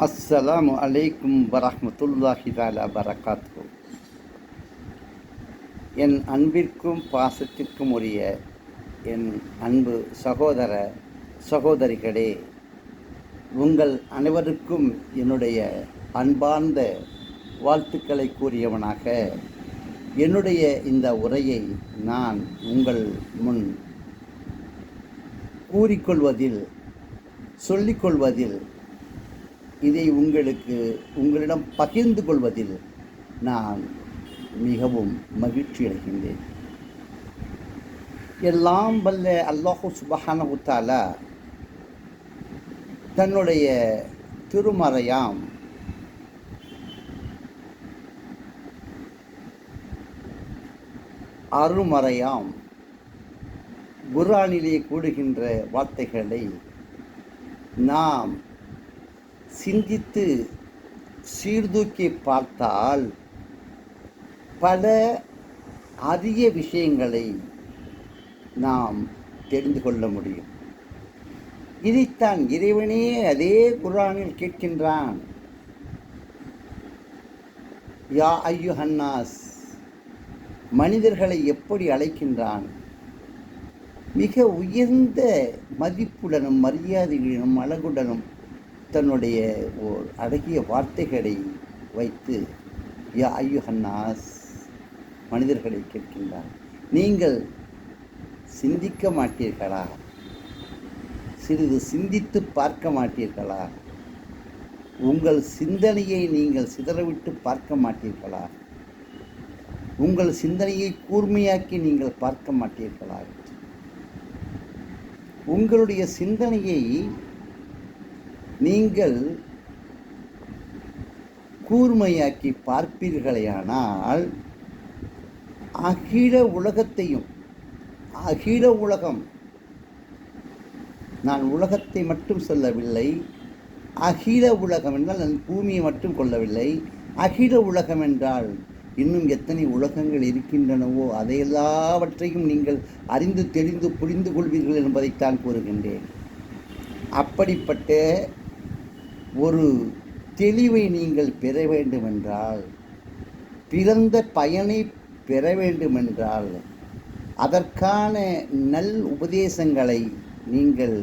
அஸ்ஸலாமு அலைக்கும் வரஹ்மத்துல்லாஹி தஆலா பரகாத்துஹு. என் அன்பிற்கும் பாசத்திற்கும் உரிய என் அன்பு சகோதர சகோதரிகளே, உங்கள் அனைவருக்கும் என்னுடைய அன்பார்ந்த வாழ்த்துக்களை கூறியவனாக என்னுடைய இந்த உரையை நான் உங்கள் முன் கூறிக்கொள்வதில், சொல்லிக்கொள்வதில், இதை உங்களிடம் பகிர்ந்து கொள்வதில் நான் மிகவும் மகிழ்ச்சி அடைகின்றேன். எல்லாம் வல்ல அல்லாஹு சுப்ஹானஹு வ தஆலா தன்னுடைய திருமறையாம் அருமறையாம் குர்ஆனிலே கூறுகின்ற வார்த்தைகளை நாம் சிந்தித்து சீர்தூக்கி பார்த்தால் பல அரிய விஷயங்களை நாம் தெரிந்து கொள்ள முடியும். இதைத்தான் இறைவனே அதே குர்ஆனில் கேட்கின்றான். யா அய்யுஹன்னாஸ், மனிதர்களை எப்படி அழைக்கின்றான்? மிக உயர்ந்த மதிப்புடனும் மரியாதையுடனும் அழகுடனும் தன்னுடைய ஓர் அழகிய வார்த்தைகளை வைத்து யா அய்யுஹன்னாஸ், மனிதர்களை கேட்கின்றார். நீங்கள் சிந்திக்க மாட்டீர்களா? சிறிது சிந்தித்து பார்க்க மாட்டீர்களா? உங்கள் சிந்தனையை நீங்கள் சிதறவிட்டு பார்க்க மாட்டீர்களா? உங்கள் சிந்தனையை கூர்மையாக்கி நீங்கள் பார்க்க மாட்டீர்களா? உங்களுடைய சிந்தனையை நீங்கள் கூர்மையாக்கி பார்ப்பீர்களேயானால் அகில உலகத்தையும், அகில உலகம், நான் உலகத்தை மட்டும் சொல்லவில்லை, அகில உலகம் என்றால் நான் பூமியை மட்டும் கொள்ளவில்லை, அகில உலகம் என்றால் இன்னும் எத்தனை உலகங்கள் இருக்கின்றனவோ அதையெல்லாவற்றையும் நீங்கள் அறிந்து தெரிந்து புரிந்து கொள்வீர்கள் என்பதைத்தான் கூறுகின்றேன். அப்படிப்பட்ட ஒரு தெளிவை நீங்கள் பெற வேண்டுமென்றால், பிறந்த பயனை பெற வேண்டுமென்றால், அதற்கான நல் உபதேசங்களை நீங்கள்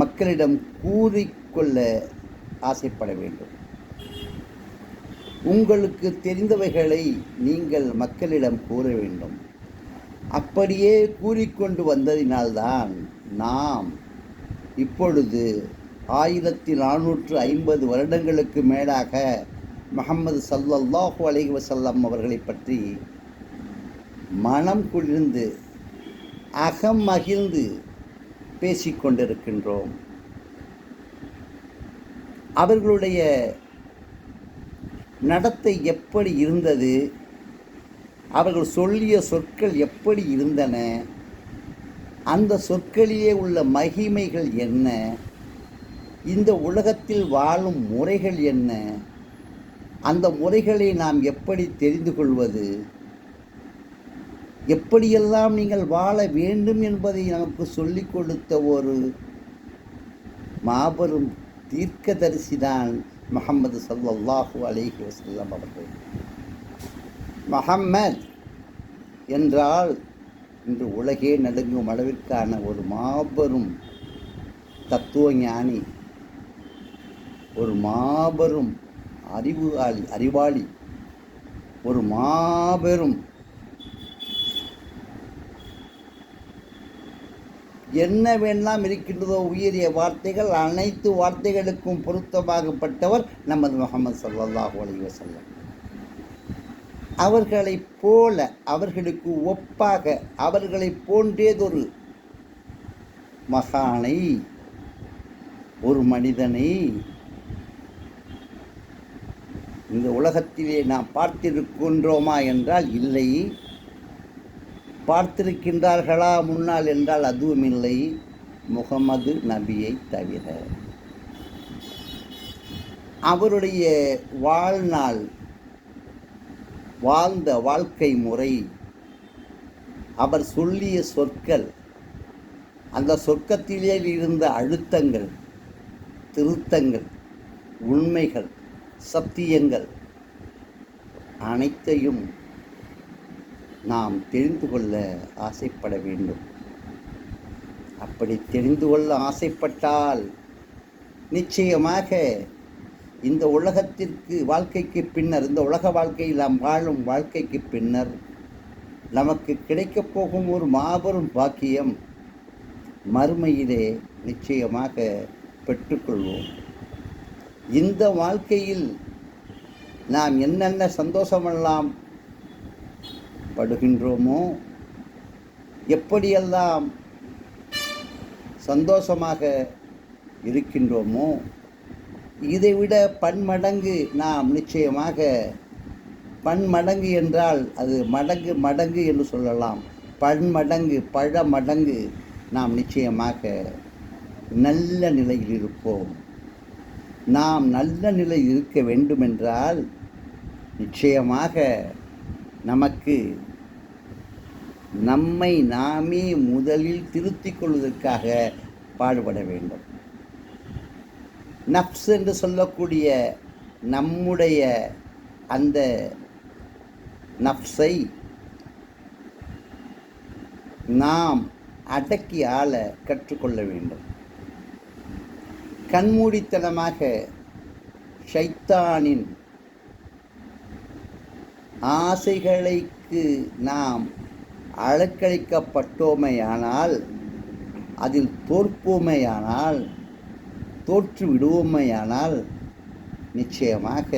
மக்களிடம் கூறிக்கொள்ள ஆசைப்பட வேண்டும். உங்களுக்கு தெரிந்தவைகளை நீங்கள் மக்களிடம் கூற வேண்டும். அப்படியே கூறிக்கொண்டு வந்ததினால்தான் நாம் இப்பொழுது 1450 வருடங்களுக்கு மேலாக முஹம்மது ஸல்லல்லாஹு அலைஹி வஸல்லம் அவர்களை பற்றி மனம் குளிர்ந்து அகம் மகிழ்ந்து பேசிக்கொண்டிருக்கின்றோம். அவர்களுடைய நடத்தை எப்படி இருந்தது, அவர்கள் சொல்லிய சொற்கள் எப்படி இருந்தன, அந்த சொற்களிலே உள்ள மகிமைகள் என்ன, இந்த உலகத்தில் வாழும் முறைகள் என்ன, அந்த முறைகளை நாம் எப்படி தெரிந்து கொள்வது, எப்படியெல்லாம் நீங்கள் வாழ வேண்டும் என்பதை நமக்கு சொல்லிக் கொடுத்த ஒரு மாபெரும் தீர்க்கதரிசிதான் முஹம்மது ஸல்லல்லாஹு அலைஹி வஸல்லம் அவர்கள். முஹம்மத் என்றால் இன்று உலகே நடுங்கும் அளவிற்கான ஒரு மாபெரும் தத்துவ ஞானி, ஒரு மாபெரும் அறிவாளி, ஒரு மாபெரும் என்ன வேண்டாம் இருக்கின்றதோ உயரிய வார்த்தைகள், அனைத்து வார்த்தைகளுக்கும் பொருத்தமாகப்பட்டவர் நமது முஹம்மது ஸல்லல்லாஹு அலைஹி வஸல்லம். அவர்களைப் போல, அவர்களுக்கு ஒப்பாக, அவர்களைப் போன்றேதொரு மகானை, ஒரு மனிதனை இந்த உலகத்திலே நாம் பார்த்திருக்கின்றோமா என்றால் இல்லை. பார்த்திருக்கின்றார்களா முன்னால் என்றால் அதுவும் இல்லை, முகமது நபியை தவிர. அவருடைய வாழ்நாள், வாழ்ந்த வாழ்க்கை முறை, அவர் சொல்லிய சொற்கள், அந்த சொர்க்கத்திலே இருந்த அழுத்தங்கள், திருத்தங்கள், உண்மைகள், சத்தியங்கள் அனைத்தையும் நாம் தெரிந்து கொள்ள ஆசைப்பட வேண்டும். அப்படி தெரிந்து கொள்ள ஆசைப்பட்டால் நிச்சயமாக இந்த உலகத்திற்கு வாழ்க்கைக்கு பின்னர், இந்த உலக வாழ்க்கையில் நாம் வாழும் வாழ்க்கைக்கு பின்னர் நமக்கு கிடைக்கப் போகும் ஒரு மாபெரும் பாக்கியம் மறுமையிலே நிச்சயமாக பெற்றுக்கொள்வோம். இந்த வாழ்க்கையில் நாம் என்னென்ன சந்தோஷமெல்லாம் படுகின்றோமோ, எப்படியெல்லாம் சந்தோஷமாக இருக்கின்றோமோ, இதைவிட பன்மடங்கு நாம் நிச்சயமாக, பன்மடங்கு என்றால் அது மடங்கு மடங்கு என்று சொல்லலாம், பன்மடங்கு பழ மடங்கு நாம் நிச்சயமாக நல்ல நிலையில் இருப்போம். நாம் நல்ல நிலையில் இருக்க வேண்டுமென்றால் நிச்சயமாக நமக்கு நம்மை நாமே முதலில் திருத்திக் கொள்வதற்காக பாடுபட வேண்டும். நஃப்ஸ் என்று சொல்லக்கூடிய நம்முடைய அந்த நஃப்ஸை நாம் அடக்கி ஆள கற்றுக்கொள்ள வேண்டும். கண்மூடித்தனமாக ஷைத்தானின் ஆசைகளுக்கு நாம் அலக்களிக்கப்பட்டோமையானால், அதில் தோற்போமையானால், தோற்று விடுவோமையானால் நிச்சயமாக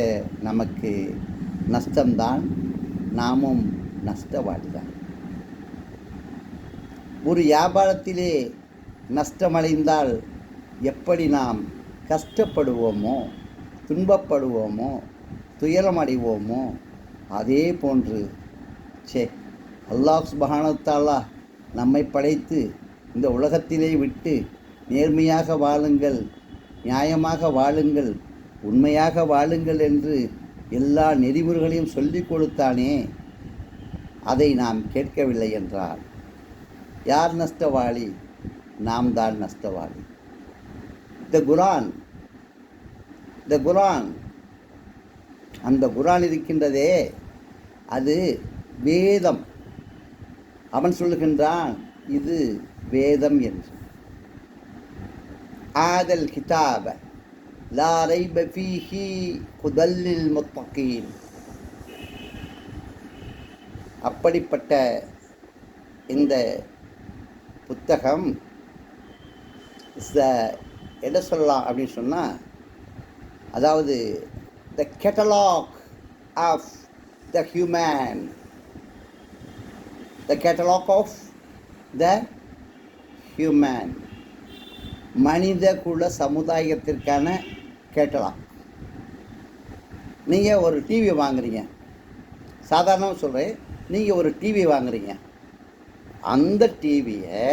நமக்கு நஷ்டம்தான், நாமும் நஷ்டவாளிதான். ஒரு வியாபாரத்திலே நஷ்டமடைந்தால் எப்படி நாம் கஷ்டப்படுவோமோ, துன்பப்படுவோமோ, துயரமடைவோமோ, அதே போன்று அல்லாஹ் சுப்ஹானஹு வ தஆலா நம்மை படைத்து இந்த உலகத்திலே விட்டு நேர்மையாக வாழுங்கள், நியாயமாக வாழுங்கள், உண்மையாக வாழுங்கள் என்று எல்லா நெறிமுறைகளையும் சொல்லிக் கொடுத்தானே, அதை நாம் கேட்கவில்லை என்றால் யார் நஷ்டவாளி? நாம் தான் நஷ்டவாளி. த குரான் அந்த குரான் இருக்கின்றதே, அது வேதம். அவன் சொல்லுகின்றான் இது வேதம் என்று. ஆதல் கிதாப லா ரைப ஃபீஹி ஹுதல் லில் முத்தகீன். அப்படிப்பட்ட இந்த புத்தகம் என்ன சொல்லலாம் அப்படின்னு சொன்னால், அதாவது the catalogue of the human, the catalogue of the human, மனித குல சமுதாயத்திற்கான கேட்டலாக். நீங்கள் ஒரு டிவி வாங்குறீங்க, சாதாரணமாக சொல்கிறேன், நீங்கள் ஒரு டிவி வாங்குறீங்க, அந்த டிவியை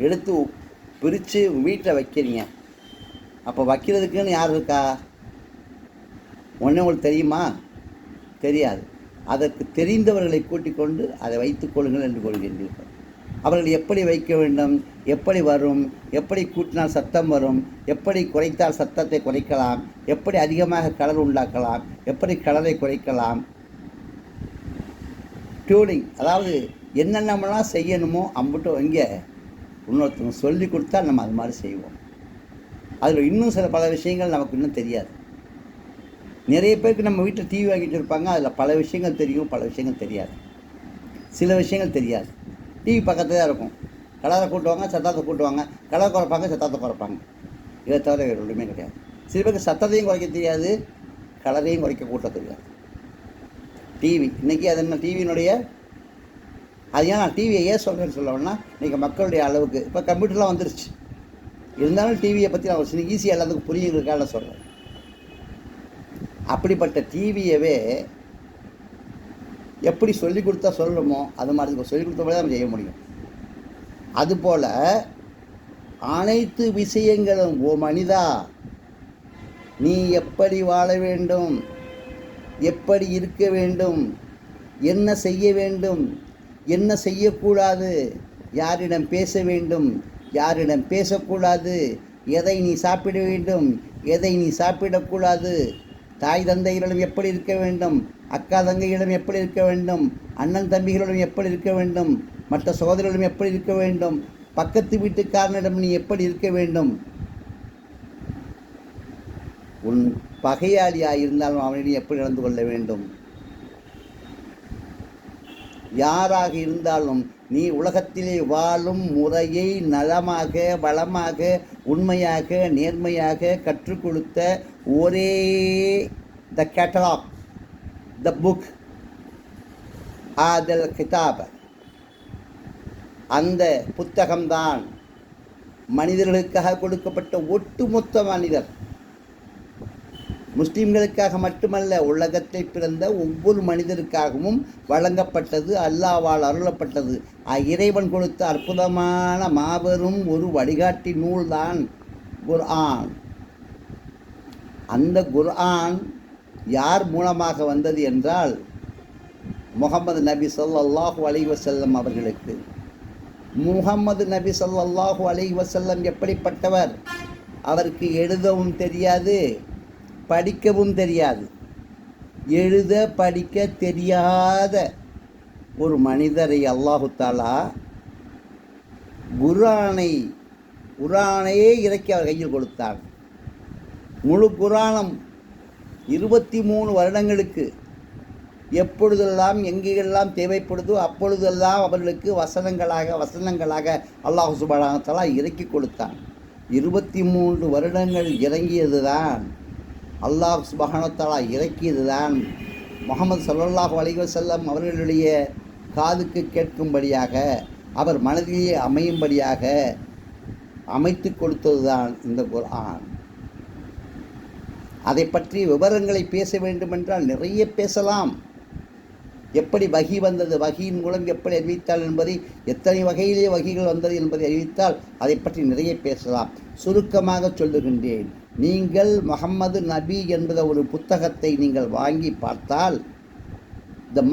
எடுத்து பிரித்து வீட்டில் வைக்கிறீங்க. அப்போ வைக்கிறதுக்குன்னு யார் இருக்கா? ஒன்று உங்களுக்கு தெரியுமா? தெரியாது. அதற்கு தெரிந்தவர்களை கூட்டிக் கொண்டு அதை வைத்துக் கொள்ளுங்கள் என்று கொள்கின்றீர்கள். அவர்கள் எப்படி வைக்க வேண்டும், எப்படி வரும், எப்படி கூட்டினால் சத்தம் வரும், எப்படி குறைத்தால் சத்தத்தை குறைக்கலாம், எப்படி அதிகமாக கலர் உண்டாக்கலாம், எப்படி கலரை குறைக்கலாம், டியூனிங், அதாவது என்னென்னலாம் செய்யணுமோ அம்பட்டும் இங்கே இன்னொருத்தவங்க சொல்லி கொடுத்தா நம்ம அது மாதிரி செய்வோம். அதில் இன்னும் சில பல விஷயங்கள் நமக்கு இன்னும் தெரியாது. நிறைய பேருக்கு நம்ம வீட்டில் டிவி வாங்கிட்டு இருப்பாங்க, அதில் பல விஷயங்கள் தெரியும், பல விஷயங்கள் தெரியாது. சில விஷயங்கள் தெரியாது. டிவி பக்கத்தில் தான் இருக்கும், கலரை கூட்டுவாங்க, சத்தத்தை கூட்டுவாங்க, கலரை குறைப்பாங்க, சத்தத்தை குறைப்பாங்க. இதை தவிர வேறு ஒன்றுமே கிடையாது. சில பேருக்கு சத்தத்தையும் குறைக்க தெரியாது, கலரையும் குறைக்க கூட்ட தெரியாது. டிவி இன்றைக்கி அது என்ன டிவியினுடைய, அது ஏன் நான் டிவியை ஏன் சொல்கிறேன்னு சொல்லணும்னா, இன்றைக்கி மக்களுடைய அளவுக்கு இப்போ கம்ப்யூட்டர்லாம் வந்துருச்சு, இருந்தாலும் டிவியை பற்றி நான் ஒரு ஈஸியாக எல்லாத்துக்கும் புரியுங்கிறதுக்காக சொல்கிறேன். அப்படிப்பட்ட டிவியவே எப்படி சொல்லிக் கொடுத்தா சொல்லணுமோ அது மாதிரி சொல்லிக் கொடுத்த மாதிரி தான் செய்ய முடியும். அதுபோல் அனைத்து விஷயங்களும், ஓ மனிதா, நீ எப்படி வாழ வேண்டும், எப்படி இருக்க வேண்டும், என்ன செய்ய வேண்டும், என்ன செய்யக்கூடாது, யாரிடம் பேச வேண்டும், யாரிடம் பேசக்கூடாது, எதை நீ சாப்பிட வேண்டும், எதை நீ சாப்பிடக்கூடாது, தாய் தந்தைகளிடம் எப்படி இருக்க வேண்டும், அக்கா தங்கைகளிடம் எப்படி இருக்க வேண்டும், அண்ணன் தம்பிகளிடம் எப்படி இருக்க வேண்டும், மற்ற சகோதரர்களிடம் எப்படி இருக்க வேண்டும், பக்கத்து வீட்டுக்காரனிடம் நீ எப்படி இருக்க வேண்டும், உன் பகையாளியாக இருந்தாலும் அவனிடம் எப்படி நடந்து கொள்ள வேண்டும், யாராக இருந்தாலும் நீ உலகத்திலே வாழும் முறையை நலமாக வளமாக உண்மையாக நேர்மையாக கற்றுக் கொடுத்த ஒரே த கேட்டலாக், த புக் ஆதல் கிதாப், அந்த புத்தகம்தான் மனிதர்களுக்காக கொடுக்கப்பட்ட ஒட்டுமொத்த மனிதர். முஸ்லீம்களுக்காக மட்டுமல்ல, உலகத்தில் பிறந்த ஒவ்வொரு மனிதருக்காகவும் வழங்கப்பட்டது, அல்லாஹ்வால் அருளப்பட்டது. இறைவன் கொடுத்த அற்புதமான மாபெரும் ஒரு வழிகாட்டி நூல்தான் குர்ஆன். அந்த குர்ஆன் யார் மூலமாக வந்தது என்றால் முஹம்மது நபி ஸல்லல்லாஹு அலைஹி வஸல்லம் அவர்களுக்கு. முஹம்மது நபி ஸல்லல்லாஹு அலைஹி வஸல்லம் எப்படிப்பட்டவர்? அவருக்கு எழுதவும் தெரியாது, படிக்கவும் தெரியாது. எழுத படிக்க தெரியாத ஒரு மனிதரை அல்லாஹு தஆலா குர்ஆனையே இறக்கி அவர் கையில் கொடுத்தார். முழு குர்ஆனும் 23 வருடங்களுக்கு எப்பொழுதெல்லாம் எங்கெல்லாம் தேவைப்படுதோ அப்பொழுதெல்லாம் அவர்களுக்கு வசனங்களாக அல்லாஹ் சுப்ஹானஹு வ தஆலா இறக்கி கொடுத்தான். 23 வருடங்கள் இறங்கியது தான், அல்லாஹ் சுப்ஹானஹு வ தஆலா இறக்கியது தான் முஹம்மது ஸல்லல்லாஹு அலைஹி வஸல்லம் அவர்களுடைய காதுக்கு கேட்கும்படியாக, அவர் மனதிலே அமையும்படியாக அமைத்து கொடுத்தது தான் இந்த குர்ஆன். அதை பற்றி விவரங்களை பேச வேண்டுமென்றால் நிறைய பேசலாம். எப்படி வகி வந்தது, வகியின் மூலம் எப்படி அறிவித்தால் என்பதை, எத்தனை வகையிலே வகிகள் வந்தது என்பதை அறிவித்தால் அதை பற்றி நிறைய பேசலாம். சுருக்கமாக சொல்லுகின்றேன், நீங்கள் முஹம்மது நபி என்பத ஒரு புத்தகத்தை நீங்கள் வாங்கி பார்த்தால், த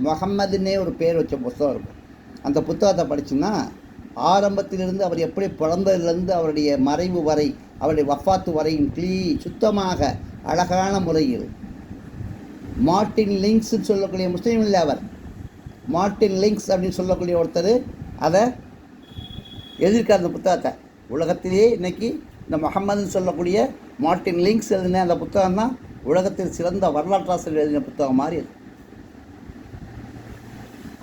முஹம்மதுன்னே ஒரு பேர் வச்ச புத்தகம் இருக்கும். அந்த புத்தகத்தை படிச்சுன்னா ஆரம்பத்திலிருந்து அவர் எப்படி பிறந்ததிலிருந்து அவருடைய மறைவு வரை, அவருடைய வஃபாத்து வரையும் சுத்தமாக அழகான முறையில், மார்ட்டின் லிங்க்ஸ் சொல்லக்கூடிய முஸ்லீம் இல்லை அவர், மார்ட்டின் லிங்க்ஸ் அப்படின்னு சொல்லக்கூடிய ஒருத்தர் அதை எழுதியிருக்கார். அந்த புத்தகத்தை உலகத்திலேயே இன்னைக்கு இந்த முஹம்மதுன்னு சொல்லக்கூடிய மார்ட்டின் லிங்க்ஸ் எழுதின அந்த புத்தகம் தான் உலகத்தில் சிறந்த வரலாற்றாசிரியர் எழுதின புத்தகம் மாதிரி.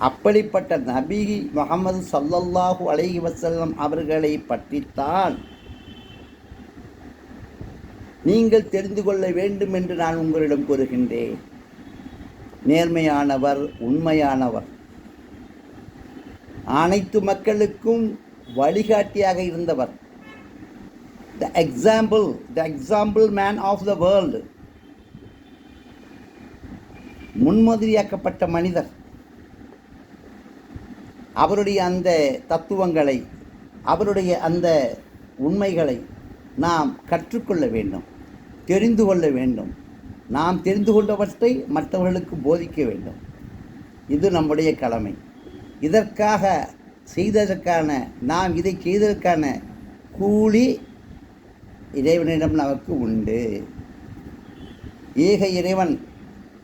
அப்படிப்பட்ட நபி முஹம்மது ஸல்லல்லாஹு அலைஹி வஸல்லம் அவர்களை பற்றித்தான் நீங்கள் தெரிந்து கொள்ள வேண்டும் என்று நான் உங்களிடம் கூறுகின்றேன். நேர்மையானவர், உண்மையானவர், அனைத்து மக்களுக்கும் வழிகாட்டியாக இருந்தவர், the example man of the world, முன்மாதிரியாக்கப்பட்ட மனிதர். அவருடைய அந்த தத்துவங்களை, அவருடைய அந்த உண்மைகளை நாம் கற்றுக்கொள்ள வேண்டும், தெரிந்து கொள்ள வேண்டும். நாம் தெரிந்து கொண்டவற்றை மற்றவர்களுக்கு போதிக்க வேண்டும். இது நம்முடைய கடமை. இதற்காக செய்ததற்கான, நாம் இதை செய்ததற்கான கூலி இறைவனிடம் நமக்கு உண்டு. ஏக இறைவன்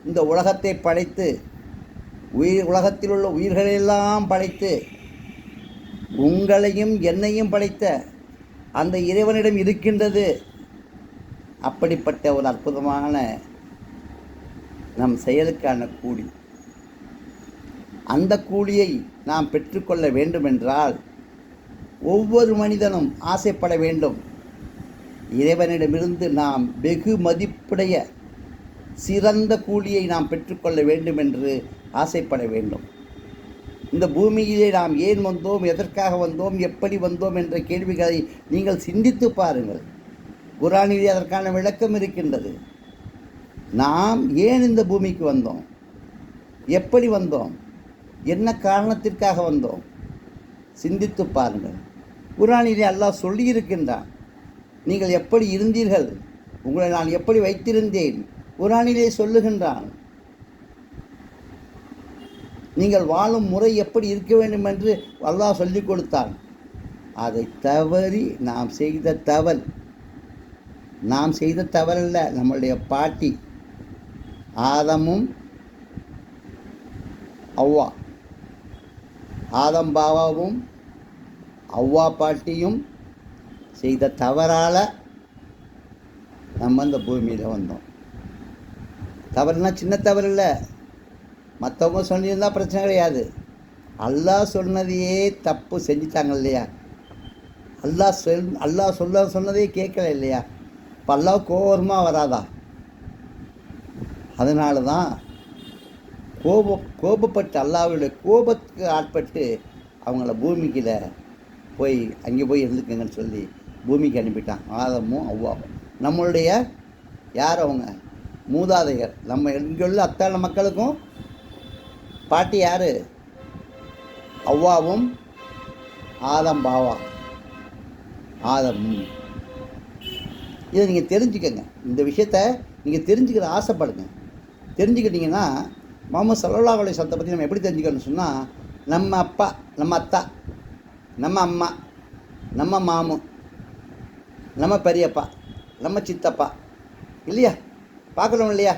இந்த உலகத்தை படைத்து, உலகத்தில் உள்ள உயிர்களெல்லாம் படைத்து, உங்களையும் என்னையும் படைத்த அந்த இறைவனிடம் இருக்கின்றது அப்படிப்பட்ட ஒரு அற்புதமான நம் செயலுக்கான கூலி. அந்த கூலியை நாம் பெற்றுக்கொள்ள வேண்டுமென்றால் ஒவ்வொரு மனிதனும் ஆசைப்பட வேண்டும். இறைவனிடமிருந்து நாம் வெகு மதிப்புடைய சிறந்த கூலியை நாம் பெற்றுக்கொள்ள வேண்டும் என்று ஆசைப்பட வேண்டும். இந்த பூமியிலே நாம் ஏன் வந்தோம், எதற்காக வந்தோம், எப்படி வந்தோம் என்ற கேள்விகளை நீங்கள் சிந்தித்து பாருங்கள். குர்ஆனிலே அதற்கான விளக்கம் இருக்கின்றது. நாம் ஏன் இந்த பூமிக்கு வந்தோம், எப்படி வந்தோம், என்ன காரணத்திற்காக வந்தோம், சிந்தித்து பாருங்கள். குர்ஆனிலே அல்லாஹ் சொல்லியிருக்கின்றான். நீங்கள் எப்படி இருந்தீர்கள், உங்களை நான் எப்படி வைத்திருந்தேன், குர்ஆனிலே சொல்லுகின்றான். நீங்கள் வாழும் முறை எப்படி இருக்க வேண்டும் என்று அல்லாஹ் சொல்லிக் கொடுத்தான். அதை தவறி நாம் செய்த தவறல்ல, நம்மளுடைய பாட்டி ஆதமும் அவ்வா, ஆதம் பாபாவும் அவ்வா பாட்டியும் செய்த தவறால் நம்ம இந்த பூமியில் வந்தோம். தவறுனா சின்ன தவறு இல்லை, மற்றவங்க சொல்லியிருந்தா பிரச்சனை கிடையாது. அல்லாஹ் சொன்னதையே தப்பு செஞ்சுட்டாங்க இல்லையா? அல்லாஹ் சொன்னதே கேட்கல இல்லையா? இப்போ அல்லாஹ் கோபமாக வராதா? அதனால தான் கோபப்பட்டு அல்லாஹ்வுடைய கோபத்துக்கு ஆட்பட்டு அவங்கள பூமிக்கில் போய் அங்கே போய் இருந்துக்குங்கன்னு சொல்லி பூமிக்கு அனுப்பிட்டான் ஆதமும் அவ்வாவும். நம்மளுடைய யார் அவங்க? மூதாதையர். நம்ம இங்குள்ள அத்தனை மக்களுக்கும் பாட்டி யார்? அவ்வாவும் ஆதம் பாவா ஆதமும். இதை நீங்கள் தெரிஞ்சுக்கங்க. இந்த விஷயத்த நீங்கள் தெரிஞ்சுக்கிற ஆசைப்படுங்க. தெரிஞ்சுக்கிட்டிங்கன்னா முஹம்மது ஸல்லல்லாஹு அலைஹி வஸல்லம் பற்றி நம்ம எப்படி தெரிஞ்சுக்கணும்னு சொன்னால், நம்ம அப்பா, நம்ம அத்தா, நம்ம அம்மா, நம்ம மாமு, நம்ம பெரியப்பா, நம்ம சித்தப்பா இல்லையா? பார்க்குறோம் இல்லையா?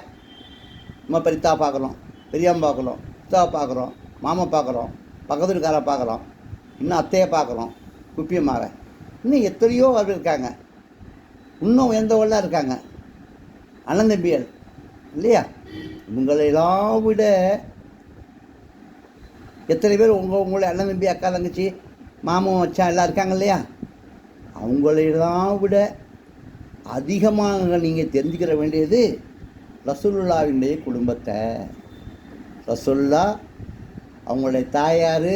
நம்ம பெரியத்தா பார்க்குறோம், பெரியம்மா பார்க்குறோம், சித்தாவை பார்க்குறோம், மாமா பார்க்குறோம், பக்கத்து வீட்டுக்காரை பார்க்குறோம், இன்னும் அத்தையை பார்க்குறோம், குப்பியம்மாவை, இன்னும் எத்தனையோ அவர்கள் இருக்காங்க. இன்னும் உயர்ந்தவர்களாக இருக்காங்க, அண்ணன் தம்பிகள் இல்லையா? உங்களெல்லாம் விட எத்தனை பேர் உங்களை அண்ணன் தம்பி அக்கா தங்கச்சி மாமன் வச்சா எல்லாம் இருக்காங்க இல்லையா? அவங்களெல்லாம் விட அதிகமாக நீங்கள் தெரிஞ்சுக்கிற வேண்டியது ரசூலுல்லாஹ்வினுடைய குடும்பத்தை. ரசூலுல்லா அவங்களுடைய தாயார்,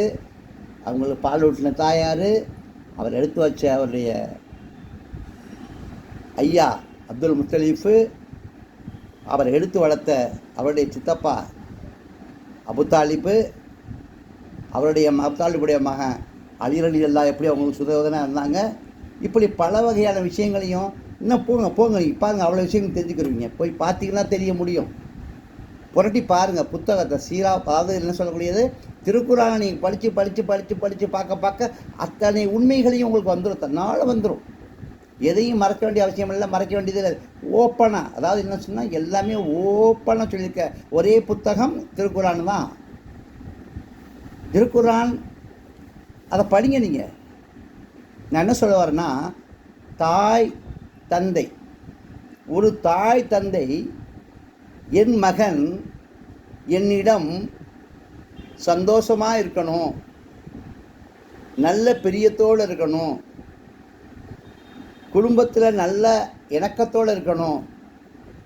அவங்களுக்கு பால் ஊட்டின தாயார், அவர் எடுத்து வச்ச அவருடைய ஐயா அப்துல் முத்தலீஃபு, அவரை எடுத்து வளர்த்த அவருடைய சித்தப்பா அபுத்தாலிப்பு, அவருடைய அபுத்தாலிப்புடைய மகன் அலி ரலியல்லாஹு எப்படி அவங்களுக்கு சுதோதனாக இருந்தாங்க. இப்படி பல வகையான விஷயங்களையும் இன்னும் போங்க பாருங்கள், அவ்வளோ விஷயங்கள் தெரிஞ்சுக்கிறீங்க. போய் பார்த்தீங்கன்னா தெரிய முடியும். புரட்டி பாருங்கள் புத்தகத்தை சீரா. அதாவது என்ன சொல்லக்கூடியது, திருக்குறானை நீங்கள் படித்து பார்க்க அத்தனை உண்மைகளையும் உங்களுக்கு வந்துடும், தன்னால் வந்துடும். எதையும் மறக்க வேண்டிய அவசியம் இல்லை, மறைக்க வேண்டியது இல்லை. ஓப்பனாக, அதாவது என்ன சொன்னால் எல்லாமே ஓப்பனாக சொல்லியிருக்க ஒரே புத்தகம் திருக்குறான் தான். திருக்குறான் அதை படிங்க. நீங்கள் நான் என்ன சொல்ல வரேன்னா, தாய் தந்தை, ஒரு தாய் தந்தை என் மகன் என்னிடம் சந்தோஷமாக இருக்கணும், நல்ல பிரியத்தோடு இருக்கணும், குடும்பத்தில் நல்ல இணக்கத்தோடு இருக்கணும்,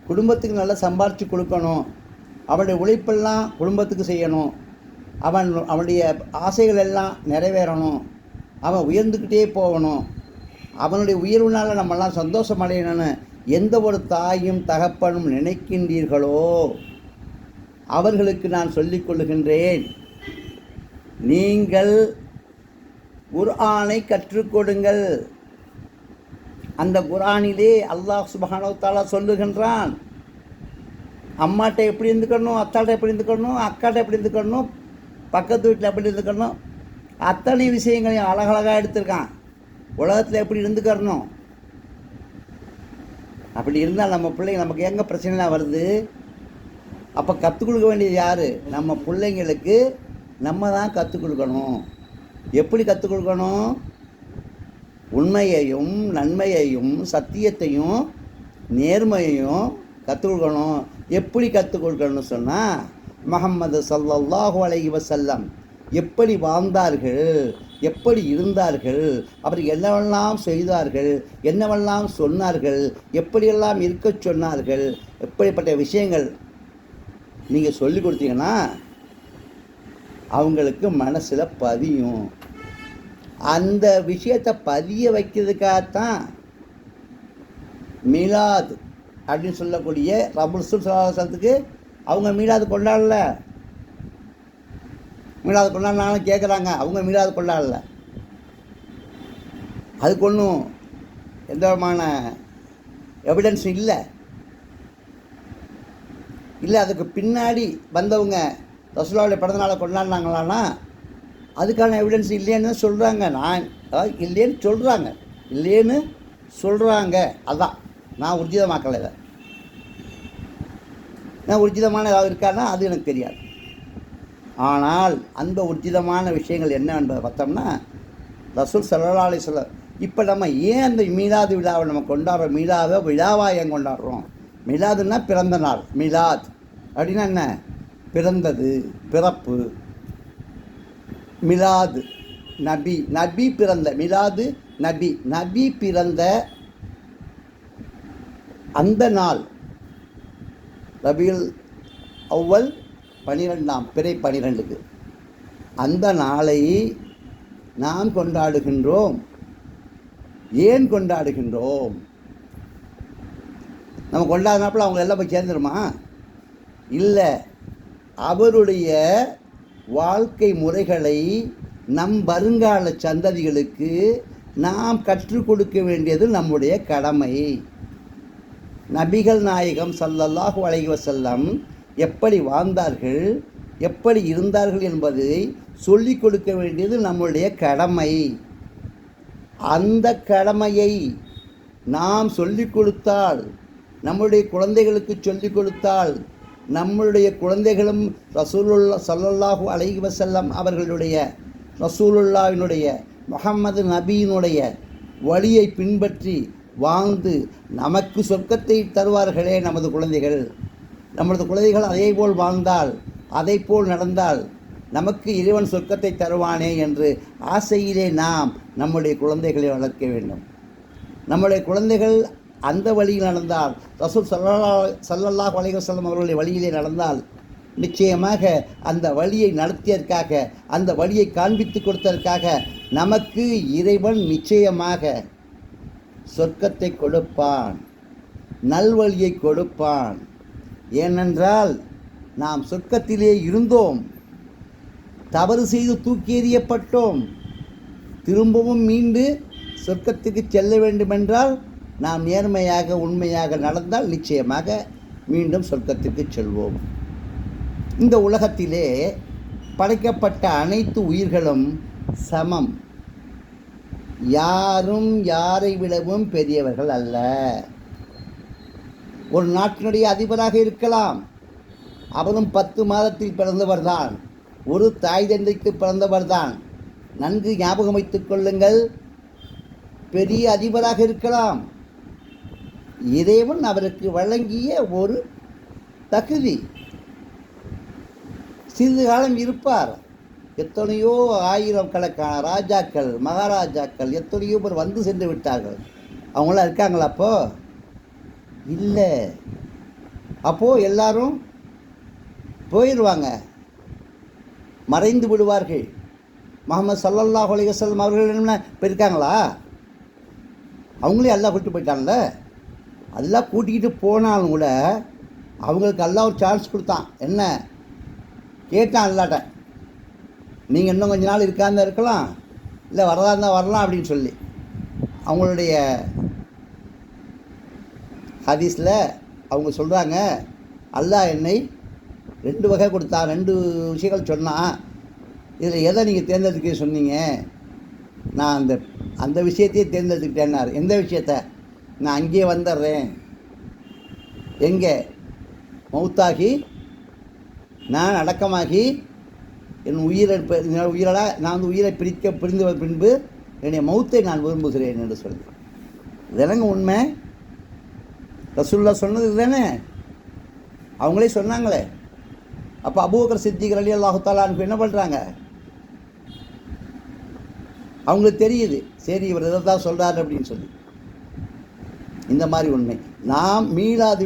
குடும்பத்துக்கு நல்லா சம்பாரித்து கொடுக்கணும், அவனுடைய உழைப்பெல்லாம் குடும்பத்துக்கு செய்யணும், அவனுடைய ஆசைகள் எல்லாம் நிறைவேறணும், அவன் உயர்ந்துக்கிட்டே போகணும், அவனுடைய உயர்வுனால் நம்மெல்லாம் சந்தோஷம் அடையணும்னு எந்த ஒரு தாயும் தகப்பனும் நினைக்கின்றீர்களோ அவர்களுக்கு நான் சொல்லிக் கொள்ளுகின்றேன், நீங்கள் குர்ஆனை கற்றுக் கொடுங்கள். அந்த குர்ஆனிலே அல்லாஹ் சுப்ஹானஹு வ தஆலா சொல்லுகின்றான், அம்மாட்ட எப்படி இருந்துக்கணும், அத்தாட்ட எப்படி இருந்துக்கணும், அக்காட்ட எப்படி இருந்துக்கணும், பக்கத்து வீட்டில் எப்படி இருந்துக்கணும், அத்தனை விஷயங்களையும் அழகழகாக எடுத்திருக்கான். உலகத்தில் எப்படி இருந்துக்கணும். அப்படி இருந்தால் நம்ம பிள்ளைங்க நமக்கு எங்கே பிரச்சனைலாம் வருது? அப்போ கற்றுக் கொடுக்க வேண்டியது யார்? நம்ம பிள்ளைங்களுக்கு நம்ம தான் கற்றுக் கொடுக்கணும். எப்படி கற்றுக் கொடுக்கணும்? உண்மையையும் நன்மையையும் சத்தியத்தையும் நேர்மையையும் கற்றுக் கொடுக்கணும். எப்படி கற்றுக் கொடுக்கணும்னு சொன்னால், முஹம்மது ஸல்லல்லாஹு அலைஹி வஸல்லம் எப்படி வாழ்ந்தார்கள், எப்படி இருந்தார்கள், அவர் என்னவெல்லாம் செய்தார்கள், என்னவெல்லாம் சொன்னார்கள், எப்படியெல்லாம் இருக்க சொன்னார்கள், எப்படிப்பட்ட விஷயங்கள் நீங்கள் சொல்லி கொடுத்தீங்கன்னா அவங்களுக்கு மனசில் பதியும். அந்த விஷயத்தை பதிய வைக்கிறதுக்காகத்தான் மீலாத் அப்படின்னு சொல்லக்கூடிய ரசூல் ஸல்லல்லாஹு அலைஹி வஸல்லத்துக்கு அவங்க மீலாது கொண்டாடல. மீலாது கொண்டாடினாலும் கேட்குறாங்க, அவங்க மீலாது கொண்டாடல. அதுக்கு ஒன்றும் எந்த விதமான எவிடன்ஸ் இல்லை. அதுக்கு பின்னாடி வந்தவங்க ரசூலுல்லாஹ்வுடைய பிறந்தநாளை கொண்டாடினாங்களான்னா அதுக்கான எவிடன்ஸ் இல்லைன்னு சொல்கிறாங்க. நான் இல்லைன்னு சொல்கிறாங்க, இல்லைன்னு சொல்கிறாங்க. அதான் நான் உர்ஜிதமாக்கலை. இதை நான் உர்ஜிதமான ஏதாவது இருக்கான்னா அது எனக்கு தெரியாது. ஆனால் அந்த உர்ஜிதமான விஷயங்கள் என்ன என்பதை பார்த்தோம்னா, ரசூல் ஸல்லல்லாஹு அலைஹி வஸல்லம் இப்போ நம்ம ஏன் அந்த மீலாது விழாவை நம்ம கொண்டாடுறோம்? மீலாதை விழாவாக ஏன் கொண்டாடுறோம்? மிலாதுன்னா பிறந்த நாள். மிலாத் அப்படின்னா என்ன? பிறந்தது, பிறப்பு. மிலாது நபி, நபி பிறந்த. மிலாது நபி, நபி பிறந்த அந்த நாள் ரபியுல் அவ்வல் 12ஆம் பிறை 12க்கு அந்த நாளை நாம் கொண்டாடுகின்றோம். ஏன் கொண்டாடுகின்றோம்? நம்ம கொண்டாடினாப்புல அவங்க எல்லாம் போய் சேர்ந்துருமா? இல்லை, அவருடைய வாழ்க்கை முறைகளை நம் வருங்கால சந்ததிகளுக்கு நாம் கற்றுக் கொடுக்க வேண்டியது நம்முடைய கடமை. நபிகள் நாயகம் ஸல்லல்லாஹு அலைஹி வஸல்லம் எப்படி வாழ்ந்தார்கள், எப்படி இருந்தார்கள் என்பதை சொல்லிக் கொடுக்க வேண்டியது நம்முடைய கடமை. அந்த கடமையை நாம் சொல்லிக் கொடுத்தால், நம்முடைய குழந்தைகளுக்கு சொல்லிக் கொடுத்தால், நம்மளுடைய குழந்தைகளும் ரசூலுல்லாஹ் ஸல்லல்லாஹு அலைஹி வஸல்லம் அவர்களுடைய, ரசூலுல்லாஹினுடைய, முஹம்மது நபியினுடைய வழியை பின்பற்றி வாழ்ந்து நமக்கு சொர்க்கத்தை தருவார்களே நமது குழந்தைகள். நமது குழந்தைகள் அதே போல் வாழ்ந்தால், அதை போல் நடந்தால் நமக்கு இறைவன் சொர்க்கத்தை தருவானே என்று ஆசையிலே நாம் நம்முடைய குழந்தைகளை வளர்க்க வேண்டும். நம்முடைய குழந்தைகள் அந்த வழியில் நடந்தால், ரசூல் ஸல்லல்லாஹு அலைஹி வஸல்லம் அவர்களுடைய வழியிலே நடந்தால், நிச்சயமாக அந்த வழியை நடத்தியதற்காக, அந்த வழியை காண்பித்து கொடுத்ததற்காக நமக்கு இறைவன் நிச்சயமாக சொர்க்கத்தை கொடுப்பான், நல்வழியை கொடுப்பான். ஏனென்றால் நாம் சொர்க்கத்திலே இருந்தோம், தவறு செய்து தூக்கி எறியப்பட்டோம். திரும்பவும் மீண்டு சொர்க்கத்துக்கு செல்ல வேண்டுமென்றால் நாம் நேர்மையாக உண்மையாக நடந்தால் நிச்சயமாக மீண்டும் சொர்க்கத்துக்கு செல்வோம். இந்த உலகத்திலே படைக்கப்பட்ட அனைத்து உயிர்களும் சமம். யாரும் யாரை விடவும் பெரியவர்கள் அல்ல. ஒரு நாட்டினுடைய அதிபராக இருக்கலாம், அவரும் 10 மாதத்தில் பிறந்தவர் தான், ஒரு தாய் தந்தைக்கு பிறந்தவர் தான். நன்கு ஞாபகம் வைத்துக் கொள்ளுங்கள், பெரிய அதிபராக இருக்கலாம். இறைவன் அவருக்கு வழங்கிய ஒரு தகுதி. சிறிது காலம் இருப்பார். எத்தனையோ ஆயிரக்கணக்கான ராஜாக்கள், மகாராஜாக்கள் எத்தனையோ பேர் வந்து சென்று விட்டார்கள். அவங்களாம் இருக்காங்களா அப்போ? இல்லை. அப்போது எல்லாரும் போயிடுவாங்க, மறைந்து விடுவார்கள். முஹம்மது ஸல்லல்லாஹு அலைஹி வஸல்லம் அவர்கள் என்ன போயிருக்காங்களா? அவங்களே எல்லாம் கூட்டிட்டு போயிட்டாங்கல்ல. எல்லாம் கூட்டிக்கிட்டு போனாலும் கூட அவங்களுக்கு எல்லாம் ஒரு சான்ஸ் கொடுத்தான். என்ன கேட்டான் அல்லாட்ட, நீங்கள் இன்னும் கொஞ்ச நாள் இருக்காந்த இருக்கலாம், இல்லை வரதா இருந்தால் வரலாம் அப்படின்னு சொல்லி. அவங்களுடைய ஹதீஸில் அவங்க சொல்கிறாங்க, அல்லாஹ் என்னை 2 வகை கொடுத்தான், 2 விஷயங்கள் சொன்னான். இதில் எதை நீங்கள் தேர்ந்தெடுக்க சொன்னீங்க? நான் அந்த விஷயத்தையே தேர்ந்தெடுத்துக்கிட்டேன்னாரு. எந்த விஷயத்தை? நான் அங்கேயே வந்துடுறேன். எங்கே? மௌத்தாகி நான் அடக்கமாகி என் உயிரோட நான் உயிரை பிரிந்து பின்பு என்னுடைய மௌத்தை நான் விரும்புகிறேன் என்று சொல்லி. இதெனங்க உண்மை. ரசூலுல்லாஹ் சொன்னது இதுதானே, அவங்களே சொன்னாங்களே. அப்போ அபூபக்கர் சித்திக் ரலியல்லாஹு தஆலா அன்ஹு என்ன பண்ணுறாங்க? அவங்களுக்கு தெரியுது, சரி இவர் இதை தான் சொல்கிறார் அப்படின்னு சொல்லி. இந்த மாதிரி உண்மை. நாம் மீலாது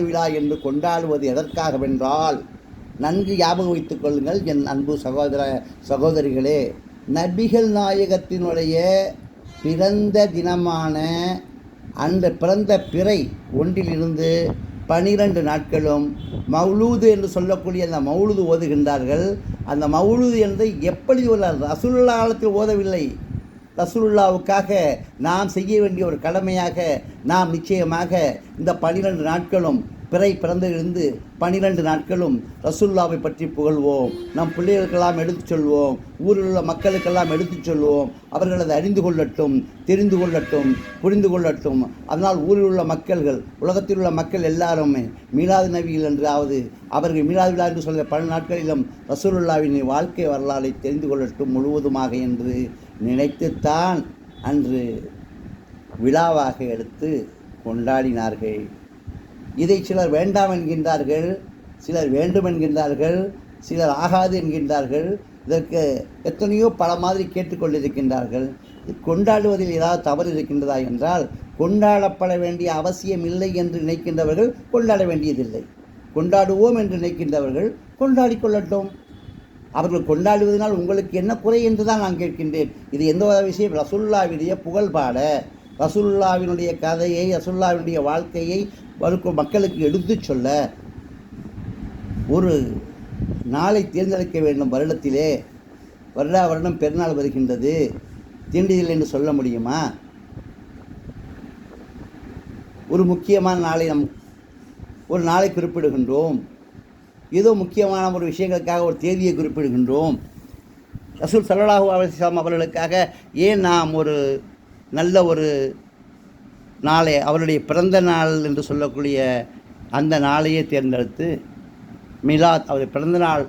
விழா என்று கொண்டாடுவது எதற்காகவென்றால், நன்கு ஞாபகம் வைத்துக் கொள்ளுங்கள் என் அன்பு சகோதரிகளே, நபிகள் நாயகத்தினுடைய பிறந்த தினமான அந்த பிறந்த பிறை 1 12 நாட்களும் மௌலூது என்று சொல்லக்கூடிய அந்த மௌலூது ஓதுகின்றார்கள். அந்த மௌலூது என்று எப்படி ரசூலுல்லாஹ் காலத்தில் ஓதவில்லை. ரசூலுல்லாவுக்காக நாம் செய்ய வேண்டிய ஒரு கடமையாக நாம் நிச்சயமாக இந்த 12 நாட்களும் பிறை பிறந்திலிருந்து 12 நாட்களும் ரசூலுல்லாவை பற்றி புகழ்வோம். நம் பிள்ளைகளுக்கெல்லாம் எடுத்துச் சொல்வோம். ஊரில் உள்ள மக்களுக்கெல்லாம் எடுத்துச் சொல்வோம். அவர்கள் அதை அறிந்து கொள்ளட்டும், தெரிந்து கொள்ளட்டும், புரிந்து கொள்ளட்டும். அதனால் ஊரில் உள்ள மக்கள்கள், உலகத்தில் உள்ள மக்கள் எல்லாருமே மீலாது நபிகள் என்றாவது அவர்கள் மீலாது விழா என்று சொல்ல பல நாட்களிலும் ரசூலுல்லாவின் வாழ்க்கை வரலாறை தெரிந்து கொள்ளட்டும் முழுவதுமாக என்று நினைத்துத்தான் அன்று விழாவாக எடுத்து கொண்டாடினார்கள். இதை சிலர் வேண்டாம் என்கின்றார்கள், சிலர் வேண்டும் என்கின்றார்கள், சிலர் ஆகாது என்கின்றார்கள். இதற்கு எத்தனையோ பல மாதிரி கேட்டுக்கொண்டிருக்கின்றார்கள். கொண்டாடுவதில் ஏதாவது தவறு இருக்கின்றதா என்றால், கொண்டாடப்பட வேண்டிய அவசியம் இல்லை என்று நினைக்கின்றவர்கள் கொண்டாட வேண்டியதில்லை. கொண்டாடுவோம் என்று நினைக்கின்றவர்கள் கொண்டாடி கொள்ளட்டும். அவர்கள் கொண்டாடுவதனால் உங்களுக்கு என்ன குறை என்று தான் நான் கேட்கின்றேன். இது எந்த ஒரு விஷயம், ரசூலுல்லாவினுடைய புகழ் பாட, ரசூலுல்லாவினுடைய கதையை, ரசூலுல்லாவினுடைய வாழ்க்கையை மக்களுக்கு எடுத்துச் சொல்ல ஒரு நாளை தேர்ந்தெடுக்க வேண்டும். வருடத்திலே வருடம் பெருநாள் வருகின்றது, தீண்டிதல் என்று சொல்ல முடியுமா? ஒரு முக்கியமான நாளை ஒரு நாளை குறிப்பிடுகின்றோம். ஏதோ முக்கியமான ஒரு விஷயங்களுக்காக ஒரு தேதியை குறிப்பிடுகின்றோம். ரசூல் ஸல்லல்லாஹு அலைஹி வஸல்லம் அவர்களுக்காக ஏன் நாம் ஒரு நல்ல ஒரு நாளை, அவருடைய பிறந்த நாள் என்று சொல்லக்கூடிய அந்த நாளையே தேர்ந்தெடுத்து மிலாத், அவருடைய பிறந்த நாள்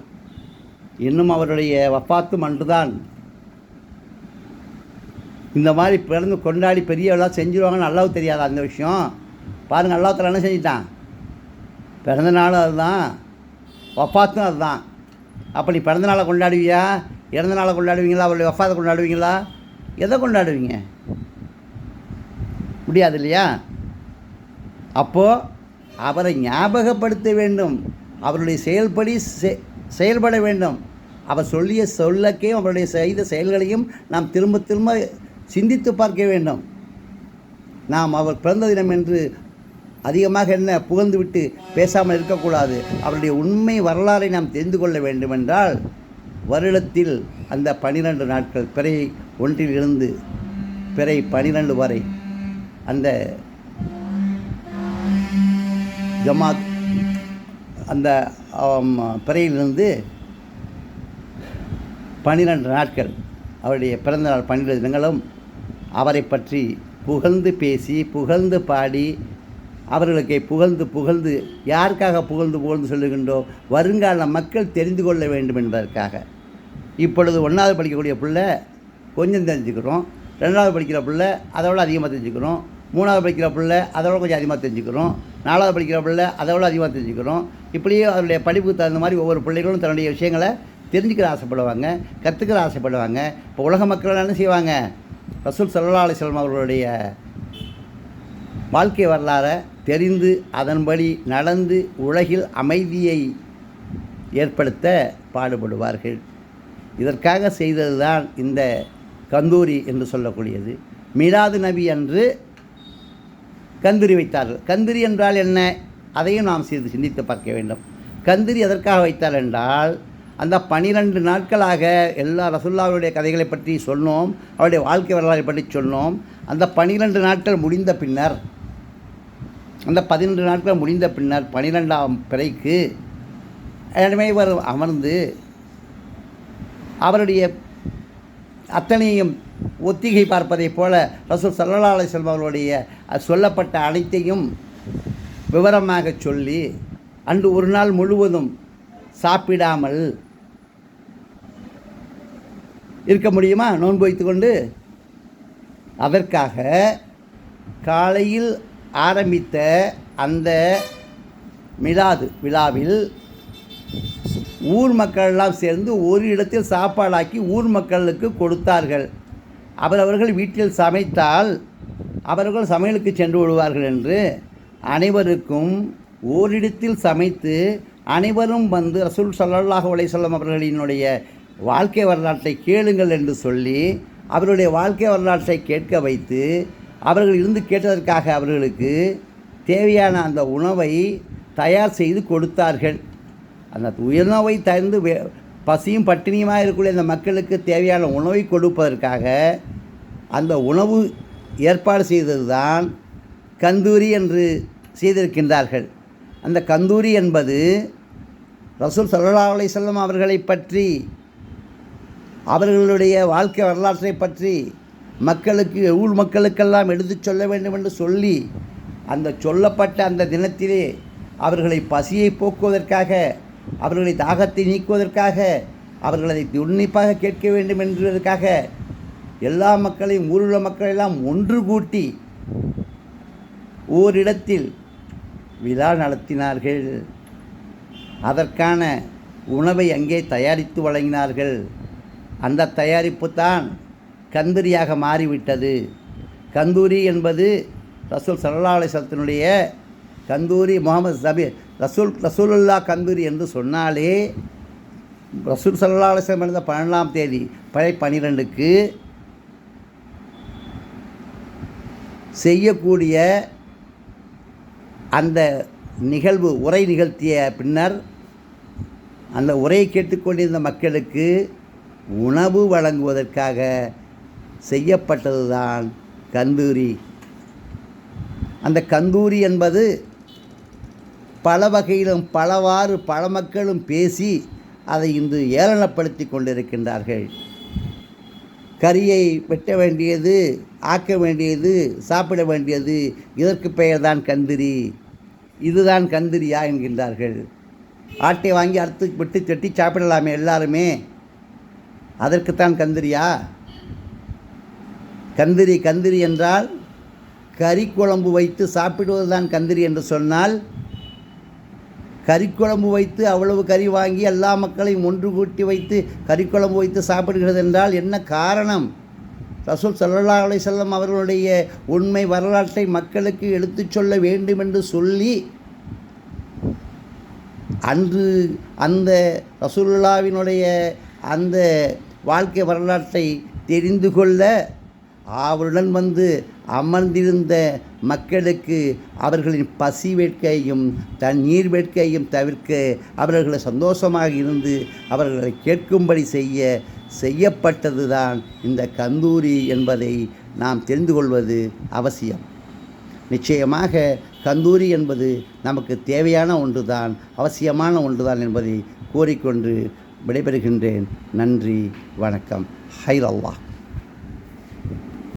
இன்னும் அவருடைய வஃபாத்தும் அன்றுதான். இந்த மாதிரி பிறந்து கொண்டாடி பெரியவெல்லாம் செஞ்சுருவாங்கன்னு அல்லாஹ் தெரியாதா அந்த விஷயம்? பாருங்கள், அல்லாஹ் தஆலா என்ன செஞ்சிட்டான்? பிறந்த நாளும் அதுதான், வஃபாத்தும் அதுதான். அப்போ நீ பிறந்த நாளை கொண்டாடுவியா, இறந்த நாளை கொண்டாடுவீங்களா, அவருடைய வஃபாத்தை கொண்டாடுவீங்களா? எதை கொண்டாடுவீங்க? முடியாது இல்லையா? அப்போது அவரை ஞாபகப்படுத்த வேண்டும், அவருடைய செயல்படி செயல்பட வேண்டும். அவர் சொல்லிய சொல்லக்கையும் அவருடைய செய்த செயல்களையும் நாம் திரும்ப திரும்ப சிந்தித்து பார்க்க வேண்டும். நாம் அவர் பிறந்த தினம் என்று அதிகமாக என்ன புகழ்ந்து விட்டு பேசாமல் இருக்கக்கூடாது. அவருடைய உண்மை வரலாறை நாம் தெரிந்து கொள்ள வேண்டுமென்றால் வருடத்தில் அந்த 12 நாட்கள், பிறை 1 இருந்து பிறை 12 வரை அந்த ஜமாத், அந்த பிறையிலிருந்து 12 நாட்கள் அவருடைய பிறந்தநாள் 12 தினங்களும் அவரை பற்றி புகழ்ந்து பேசி, புகழ்ந்து பாடி, அவர்களுக்கு புகழ்ந்து யாருக்காக புகழ்ந்து சொல்லுகின்றோம்? வருங்கால மக்கள் தெரிந்து கொள்ள வேண்டும் என்பதற்காக. இப்பொழுது 1வது படிக்கக்கூடிய பிள்ளை கொஞ்சம் தெரிஞ்சுக்கிறோம், 2வது படிக்கிற பிள்ளை அதோட அதிகமாக தெரிஞ்சுக்கிறோம், 3வது படிக்கிற பிள்ளை அதோட கொஞ்சம் அதிகமாக தெரிஞ்சுக்கிறோம், 4வது படிக்கிற பிள்ளை அதோட அதிகமாக தெரிஞ்சுக்கிறோம். இப்படியே அவருடைய படிப்புக்கு தகுந்த மாதிரி ஒவ்வொரு பிள்ளைகளும் தன்னுடைய விஷயங்களை தெரிஞ்சுக்கிற ஆசைப்படுவாங்க, கற்றுக்கிற ஆசைப்படுவாங்க. இப்போ உலக மக்கள் என்ன செய்வாங்க? ரசூல் ஸல்லல்லாஹு அலைஹி வஸல்லம் அவர்களுடைய வாழ்க்கை வரலாறை தெரிந்து அதன்படி நடந்து உலகில் அமைதியை ஏற்படுத்த பாடுபடுவார்கள். இதற்காக செய்தது தான் இந்த கந்தூரி என்று சொல்லக்கூடியது. மீலாது நபி அன்று கந்தூரி வைத்தார்கள். கந்தூரி என்றால் என்ன? அதையும் நாம் சிந்தித்து பார்க்க வேண்டும். கந்தூரி எதற்காக வைத்தார் என்றால், அந்த 12 நாட்களாக எல்லா ரசூலுல்லாஹ்வுடைய கதைகளை பற்றி சொன்னோம், அவருடைய வாழ்க்கை வரலாறை பற்றி சொன்னோம். அந்த 12 நாட்கள் முடிந்த பின்னர், அந்த 12 நாட்கள் முடிந்த பின்னர் 12ஆம் பிறைக்கு அனைவர் அமர்ந்து அவருடைய அத்தனையும் ஒத்திகை பார்ப்பதைப் போல ரசூல் ஸல்லல்லாஹு அலைஹி வஸல்லம் அவர்களுடைய சொல்லப்பட்ட அனைத்தையும் விவரமாக சொல்லி, அன்று ஒரு நாள் முழுவதும் சாப்பிடாமல் இருக்க முடியுமா நோன்பு வைத்துக்கொண்டு? அதற்காக காலையில் ஆரம்பித்த அந்த மிலாது விழாவில் ஊர் மக்களெல்லாம் சேர்ந்து ஒரு இடத்தில் சாப்பாடாக்கி ஊர் மக்களுக்கு கொடுத்தார்கள். அவரவர்கள் வீட்டில் சமைத்தால் அவர்கள் சமையலுக்கு சென்று விடுவார்கள் என்று அனைவருக்கும் ஓரிடத்தில் சமைத்து அனைவரும் வந்து ரசூல் ஸல்லல்லாஹு அலைஹி வஸல்லம் அவர்களினுடைய வாழ்க்கை வரலாற்றை கேளுங்கள் என்று சொல்லி அவருடைய வாழ்க்கை வரலாற்றை கேட்க வைத்து, அவர்கள் இருந்து கேட்டதற்காக அவர்களுக்கு தேவையான அந்த உணவை தயார் செய்து கொடுத்தார்கள். அந்த உணவை தந்து பசியும் பட்டினியுமாக இருக்கக்கூடிய அந்த மக்களுக்கு தேவையான உணவை கொடுப்பதற்காக அந்த உணவு ஏற்பாடு செய்தது தான் கந்தூரி என்று செய்திருக்கின்றார்கள். அந்த கந்தூரி என்பது ரசூல் ஸல்லல்லாஹு அலைஹி வஸல்லம் அவர்களை பற்றி, அவர்களுடைய வாழ்க்கை வரலாற்றை பற்றி மக்களுக்கு, ஊர் மக்களுக்கெல்லாம் எடுத்துச் சொல்ல வேண்டும் என்று சொல்லி, அந்த சொல்லப்பட்ட அந்த தினத்திலே அவர்களை பசியை போக்குவதற்காக, அவர்களை தாகத்தை நீக்குவதற்காக, அவர்களை உன்னிப்பாக கேட்க வேண்டும் என்பதற்காக எல்லா மக்களையும், ஊருள்ள மக்களெல்லாம் ஒன்று கூட்டி ஓரிடத்தில் விழா நடத்தினார்கள். அதற்கான உணவை அங்கே தயாரித்து வழங்கினார்கள். அந்த தயாரிப்பு தான் கந்தூரியாக மாறிவிட்டது. கந்தூரி என்பது ரசூல் ஸல்லல்லாஹு அலைஹி வஸல்லத்தினுடைய கந்தூரி, முஹம்மது ரசூலுல்லா கந்தூரி என்று சொன்னாலே, ரசூல் ஸல்லல்லாஹு அலைஹி வஸல்லம் இருந்த 12ஆம் தேதி பழை 12க்கு செய்யக்கூடிய அந்த நிகழ்வு, உரை நிகழ்த்திய பின்னர் அந்த உரையை கேட்டுக்கொண்டிருந்த மக்களுக்கு உணவு வழங்குவதற்காக செய்யப்பட்டது தான் கந்தூரி. அந்த கந்தூரி என்பது பல வகையிலும் பலவாறு பல மக்களும் பேசி அதை இன்று ஏளனப்படுத்தி கொண்டிருக்கின்றார்கள். கறியை வெட்ட வேண்டியது, ஆக்க வேண்டியது, சாப்பிட வேண்டியது, இதற்கு பெயர் தான் கந்தூரி, இதுதான் கந்தூரியா என்கின்றார்கள். ஆட்டை வாங்கி அறுத்து வெட்டி வெட்டி சாப்பிடலாமே எல்லாருமே, அதற்குத்தான் கந்தூரியா? கந்தூரி என்றால் கறி குழம்பு வைத்து சாப்பிடுவது தான் கந்தூரி என்று சொன்னால், கறிக்குழம்பு வைத்து அவ்வளவு கறி வாங்கி எல்லா மக்களையும் ஒன்று கூட்டி வைத்து கறிக்குழம்பு வைத்து சாப்பிடுகிறது என்றால் என்ன காரணம்? ரசூல் ஸல்லல்லாஹு அலைஹி வஸல்லம் அவர்களுடைய உண்மை வரலாற்றை மக்களுக்கு எடுத்துச் சொல்ல வேண்டும் என்று சொல்லி, அன்று அந்த ரசூலுல்லாவினுடைய அந்த வாழ்க்கை வரலாற்றை தெரிந்து கொள்ள அவருடன் வந்து அமர்ந்திருந்த மக்களுக்கு அவர்களின் பசி வேட்கையும் தண்ணீர் வேட்கையும் தவிர்க்க அவர்களை சந்தோஷமாக இருந்து அவர்களை கேட்கும்படி செய்யப்பட்டது தான் இந்த கந்தூரி என்பதை நாம் தெரிந்து கொள்வது அவசியம். நிச்சயமாக கந்தூரி என்பது நமக்கு தேவையான ஒன்றுதான், அவசியமான ஒன்றுதான் என்பதை கூறிக்கொண்டு விடைபெறுகின்றேன். நன்றி, வணக்கம். ஹைர் அல்லாஹ்.